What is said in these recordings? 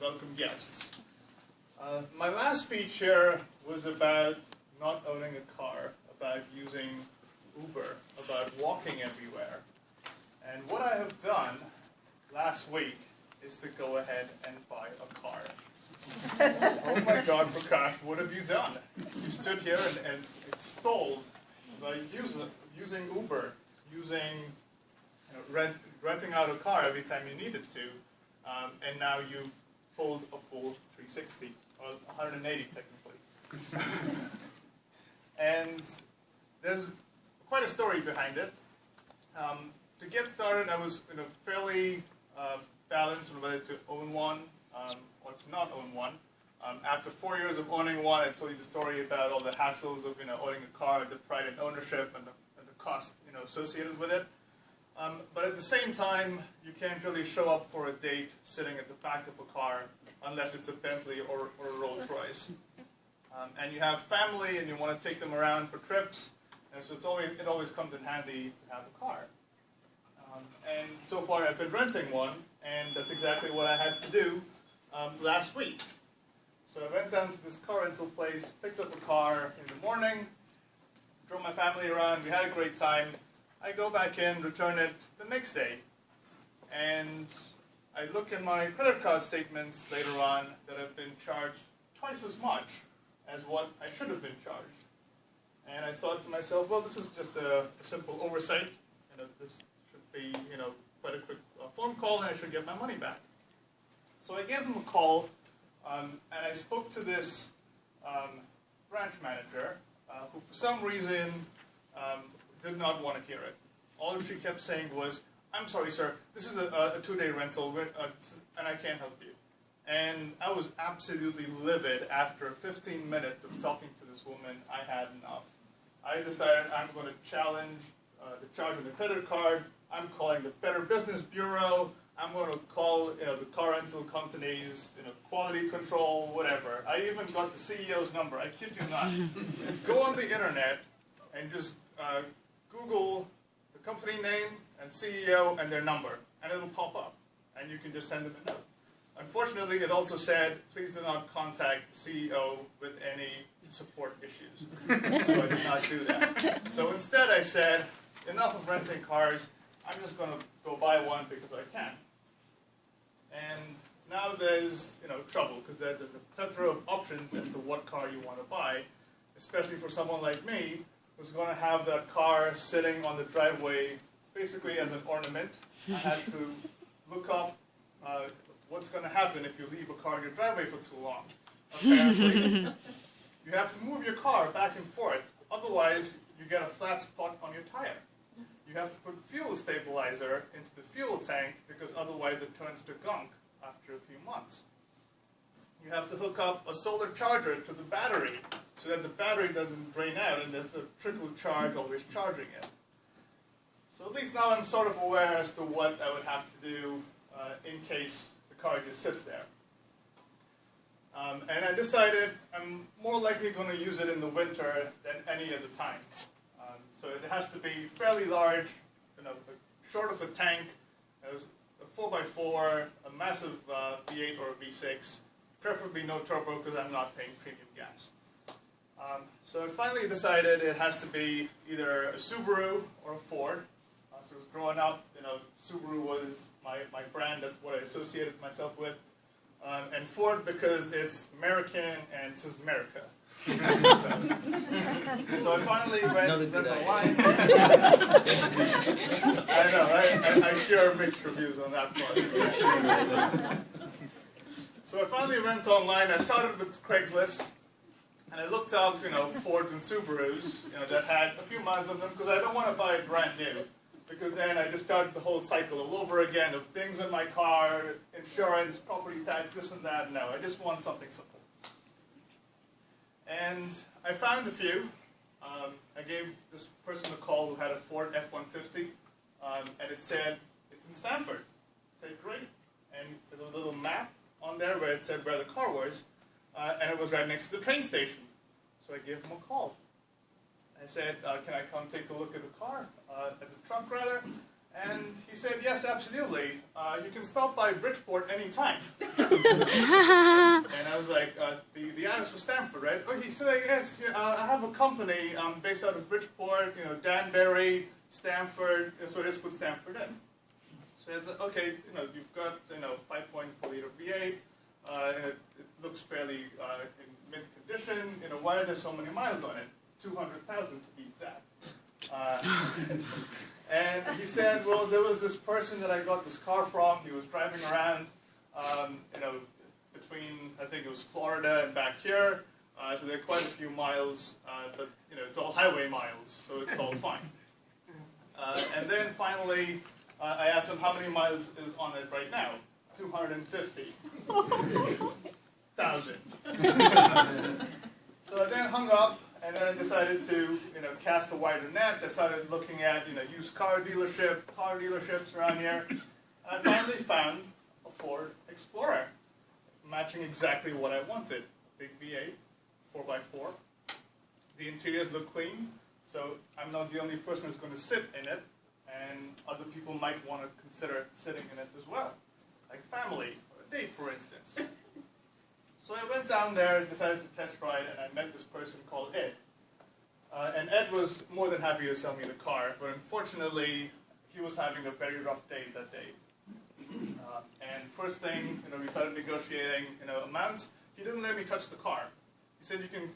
welcome guests. My last speech here was about not owning a car, about using Uber, about walking everywhere. And what I have done last week is to go ahead and buy a car. Oh my God, Prakash, what have you done? You stood here and extolled by using Uber, renting out a car every time you needed to, and now you pulled a full 360, or 180 technically. And there's quite a story behind it. To get started, I was fairly balanced on whether to own one or to not own one. After 4 years of owning one, I told you the story about all the hassles of owning a car, the pride in ownership, and the cost associated with it. But at the same time, you can't really show up for a date sitting at the back of a car unless it's a Bentley or a Rolls Royce. And you have family, and you want to take them around for trips, and so it always comes in handy to have a car. And so far, I've been renting one, and that's exactly what I had to do last week. So I went down to this car rental place, picked up a car in the morning, drove my family around, we had a great time. I go back in, return it the next day, and I look in my credit card statements later on that I've been charged twice as much as what I should have been charged. And I thought to myself, well, this is just a simple oversight. This should be, quite a quick phone call, and I should get my money back. So I gave them a call, and I spoke to this branch manager, who for some reason did not want to hear it. All she kept saying was, "I'm sorry, sir, this is a 2-day rental, and I can't help you." And I was absolutely livid after 15 minutes of talking to this woman. I had enough. I decided I'm going to challenge the charge on the credit card. I'm calling the Better Business Bureau. I'm going to call the car rental companies, quality control, whatever. I even got the CEO's number. I kid you not. Go on the internet and just Google the company name and CEO and their number, and it'll pop up, and you can just send them a note. Unfortunately, it also said, please do not contact the CEO with any support issues. So I did not do that. So instead I said, enough of renting cars. I'm just going to go buy one because I can. And now there's trouble, because there's a plethora of options as to what car you want to buy, especially for someone like me who's going to have that car sitting on the driveway basically as an ornament. I had to look up what's going to happen if you leave a car in your driveway for too long. Apparently, you have to move your car back and forth, otherwise you get a flat spot on your tire. You have to put fuel stabilizer into the fuel tank, because otherwise it turns to gunk after a few months. You have to hook up a solar charger to the battery so that the battery doesn't drain out and there's a trickle charge always charging it. So at least now I'm sort of aware as to what I would have to do in case the car just sits there. And I decided I'm more likely going to use it in the winter than any other time. So it has to be fairly large, short of a tank, a 4x4, a massive V8 or a V6, preferably no turbo because I'm not paying premium gas. So I finally decided it has to be either a Subaru or a Ford. So growing up, Subaru was my brand. That's what I associated myself with. And Ford because it's American and it says America. So I finally went online. I know, I hear mixed reviews on that part. So I finally went online. I started with Craigslist, and I looked up, Fords and Subarus, that had a few miles on them, because I don't want to buy it brand new, because then I just started the whole cycle all over again of dings in my car, insurance, property tax, this and that. No, I just want something simple. And I found a few. I gave this person a call who had a Ford F-150, and it said, it's in Stamford. I said, great. And there was a little map on there where it said where the car was, and it was right next to the train station. So I gave him a call. I said, can I come take a look at the car, at the trunk rather? And he said, yes, absolutely. You can stop by Bridgeport anytime. And I was like, the ad is for Stanford, right? Oh, he said, yes, yeah, I have a company based out of Bridgeport, Danbury, Stanford, so I just put Stanford in. So I said, okay, you've got, 5.4 liter V8, and it looks fairly in mint condition, why are there so many miles on it? 200,000 to be exact. And he said, well, there was this person that I got this car from, he was driving around, between, I think it was Florida and back here, so there are quite a few miles, but, it's all highway miles, so it's all fine. And then finally, I asked him how many miles is on it right now. 250,000. So I then hung up, and then I decided to, cast a wider net. I started looking at, used car dealerships around here. And I finally found a Ford Explorer, matching exactly what I wanted. Big V8, 4x4. The interiors look clean, so I'm not the only person who's going to sit in it, and other people might want to consider sitting in it as well, like family, or a date, for instance. So I went down there, decided to test ride, and I met this person called Ed. And Ed was more than happy to sell me the car, but unfortunately, he was having a very rough day that day. And first thing, we started negotiating, amounts. He didn't let me touch the car. He said, you can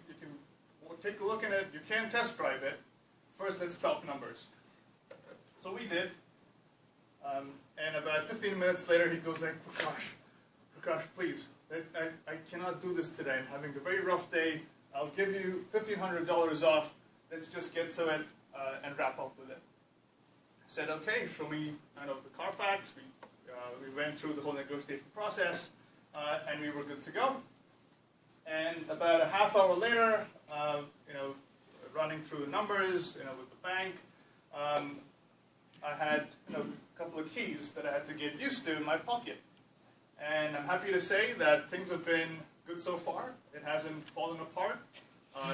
take a look at it, you can test drive it. First, let's talk numbers. So we did. And about 15 minutes later, he goes like, Prakash, please. I cannot do this today. I'm having a very rough day. I'll give you $1,500 off. Let's just get to it and wrap up with it. I said, okay, show me the Carfax. We went through the whole negotiation process, and we were good to go. And about a half hour later, running through the numbers, with the bank, I had a couple of keys that I had to get used to in my pocket. And I'm happy to say that things have been good so far. It hasn't fallen apart.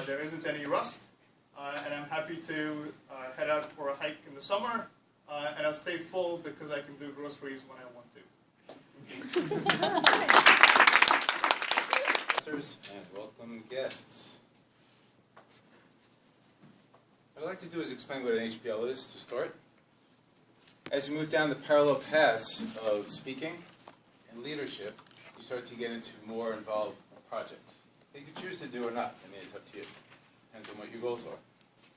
There isn't any rust. And I'm happy to head out for a hike in the summer. And I'll stay full because I can do groceries when I want to. And welcome guests. What I'd like to do is explain what an HPL is to start. As you move down the parallel paths of speaking and leadership, you start to get into more involved projects. You can choose to do or not. I mean, it's up to you. Depends on what your goals are.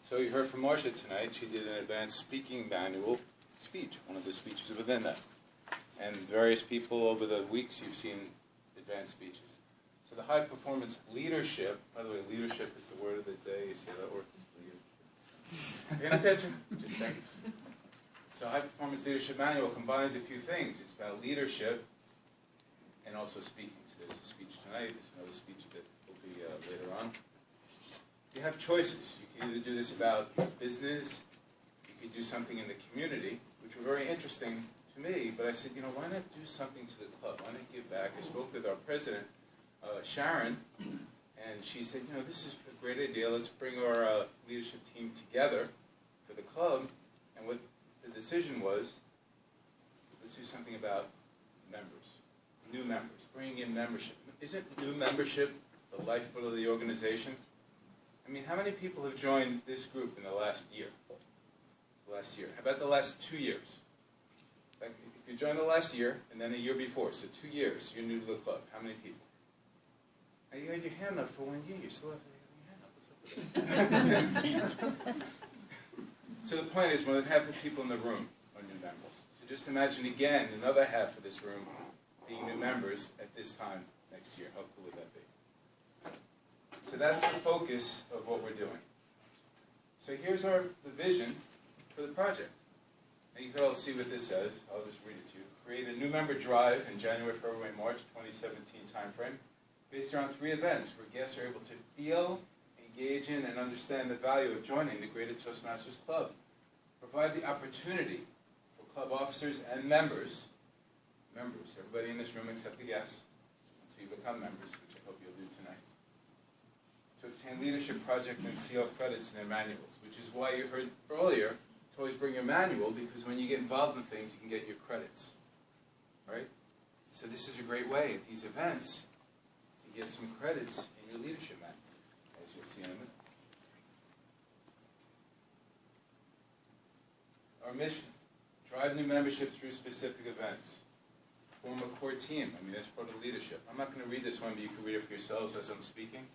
So you heard from Marcia tonight. She did an advanced speaking manual speech, one of the speeches within that. And various people over the weeks you've seen advanced speeches. So the high performance leadership, by the way, leadership is the word of the day. You see how that works? Leadership. Paying attention? Just thank you. So high performance leadership manual combines a few things. It's about leadership and also speaking. So there's a speech tonight. There's another speech that will be later on. You have choices. You can either do this about your business. You could do something in the community, which were very interesting to me. But I said, why not do something to the club? Why not give back? I spoke with our president, Sharon, and she said, this is a great idea. Let's bring our leadership team together for the club. And what the decision was, let's do something about members, new members, bringing in membership. Isn't new membership the lifeblood of the organization? I mean, how many people have joined this group in the last year? Last year. How about the last 2 years? If you joined the last year and then a year before, so 2 years, you're new to the club. How many people? Now you had your hand up for 1 year. You still have your hand up. What's up with that? So the point is, more than half the people in the room are new members. So just imagine again another half of this room being new members at this time next year. How cool would that be? So that's the focus of what we're doing. So here's the vision for the project. And you can all see what this says. I'll just read it to you. Create a new member drive in January, February, March 2017 timeframe based around 3 events where guests are able to feel, engage in, and understand the value of joining the Greater Toastmasters Club. Provide the opportunity for club officers and members, everybody in this room except the guests, until you become members, which I hope you'll do tonight, to obtain leadership project and CL credits in their manuals, which is why you heard earlier to always bring your manual, because when you get involved in things, you can get your credits, right? So this is a great way at these events to get some credits in your leadership map, as you'll see in a minute. Our mission, drive new membership through specific events. Form a core team. I mean, that's part of leadership. I'm not going to read this one, but you can read it for yourselves as I'm speaking.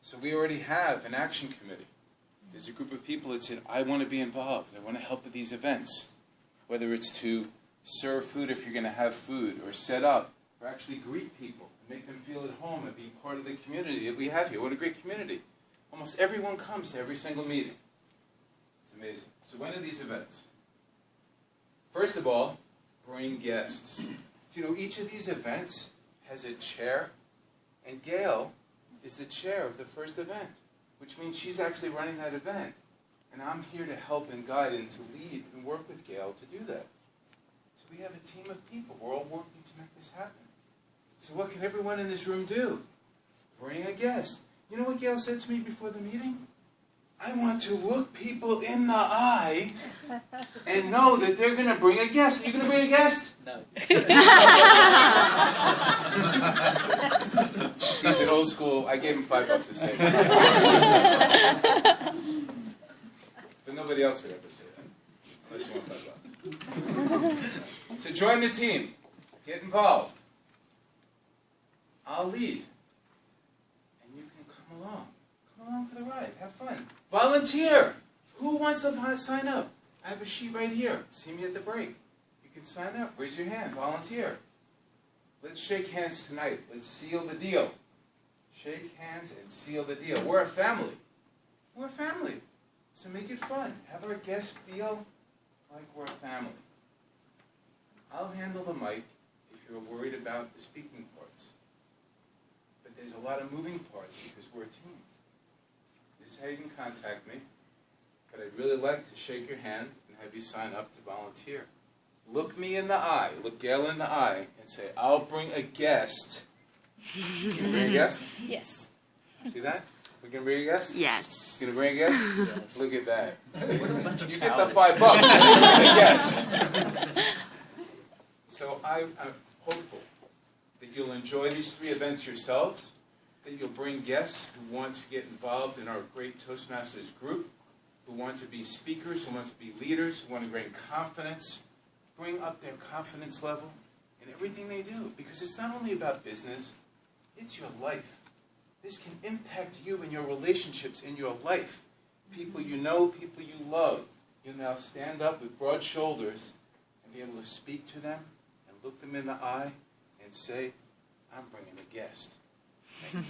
So we already have an action committee. There's a group of people that said, I want to be involved. I want to help with these events. Whether it's to serve food if you're going to have food, or set up, or actually greet people, and make them feel at home and be part of the community that we have here. What a great community. Almost everyone comes to every single meeting. It's amazing. So when are these events? First of all, bring guests. Do you know each of these events has a chair? And Gail is the chair of the first event, which means she's actually running that event. And I'm here to help and guide and to lead and work with Gail to do that. So we have a team of people. We're all working to make this happen. So what can everyone in this room do? Bring a guest. You know what Gail said to me before the meeting? I want to look people in the eye and know that they're going to bring a guest. Are you going to bring a guest? No. See, he's an old school. I gave him $5 to say that. But nobody else would ever say that, unless you want $5. So join the team. Get involved. I'll lead. And you can come along. Come along for the ride. Have fun. Volunteer. Who wants to sign up? I have a sheet right here. See me at the break. You can sign up. Raise your hand. Volunteer. Let's shake hands tonight. Let's seal the deal. Shake hands and seal the deal. We're a family. We're a family. So make it fun. Have our guests feel like we're a family. I'll handle the mic if you're worried about the speaking parts. But there's a lot of moving parts because we're a team. This is how you can contact me. But I'd really like to shake your hand and have you sign up to volunteer. Look me in the eye, look Gail in the eye, and say, I'll bring a guest. You gonna bring a guest? Yes. See that? We're gonna bring a guest? Yes. You gonna bring a guest? Yes. Look at that. You get cowards. the $5, but you bring a guest. So I'm hopeful that you'll enjoy these 3 events yourselves, that you'll bring guests who want to get involved in our great Toastmasters group, who want to be speakers, who want to be leaders, who want to bring confidence, bring up their confidence level in everything they do. Because it's not only about business, it's your life. This can impact you and your relationships in your life. People you know, people you love. You'll now stand up with broad shoulders and be able to speak to them and look them in the eye and say, I'm bringing a guest. Thanks.